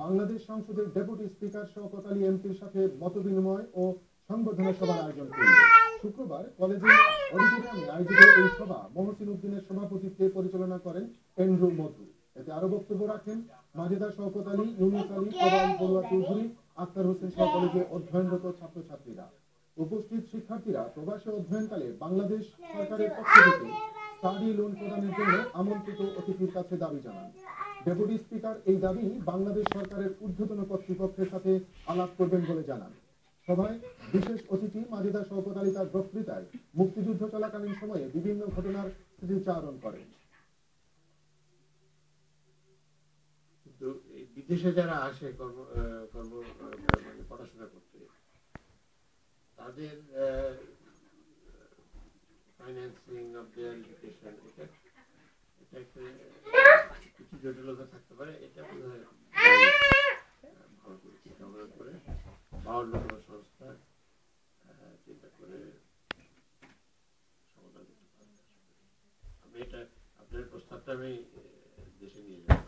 বাংলাদেশ সংসদের deputy speaker Shawkat Ali এমপির সাথে মতবিনিময় ও সংবর্ধনা সভার আয়োজন করল। শুক্রবার কলেজের অডিটোরিয়ামে আয়োজিত এই সভা মহসিন উদ্দিনের সভাপতিত্বে পরিচালনা করেন এন্ড্রু মধু। এতে আরো বক্তব্য রাখেন মাজেদা শওকত আলী, ইউনুস আলী, প্রবাল বড়ুয়া চৌধুরী, আক্তার হোসেন সহ কলেজে অধ্যয়নরত ছাত্রছাত্রীরা। উপস্থিত শিক্ষার্থীরা প্রবাসে অধ্যয়নকালে বাংলাদেশ সরকারের পক্ষ থেকে স্টাডি লোন প্রদানের জন্য আমন্ত্রিত অতিথির কাছে দাবি জানান। ডেপুটি স্পিকার এই দাবি বাংলাদেশ সরকারের ঊর্ধ্বতন কর্তৃপক্ষের সাথে আলাপ করবেন বলে জানান। সভায় বিশেষ অতিথি মাজেদা শওকত আলী তার বক্তৃতায় মুক্তিযুদ্ধ চলাকালীন সময়ে বিভিন্ন ঘটনার স্মৃতিচারণ করেন। বিদেশে যারা আসে পড়াশোনা করতে, তাদের ফাইন্যান্সিং অফ দেয়ার এডুকেশন, এটা কিছু জটিলতা থাকতে পারে। এটা বোধহয় ভালো করে 52 সংস্থা চিন্তা করে সমাধান করতে পারবে। আমি এটা আপনার প্রস্তাবটা আমি দেশে নিয়ে যাব।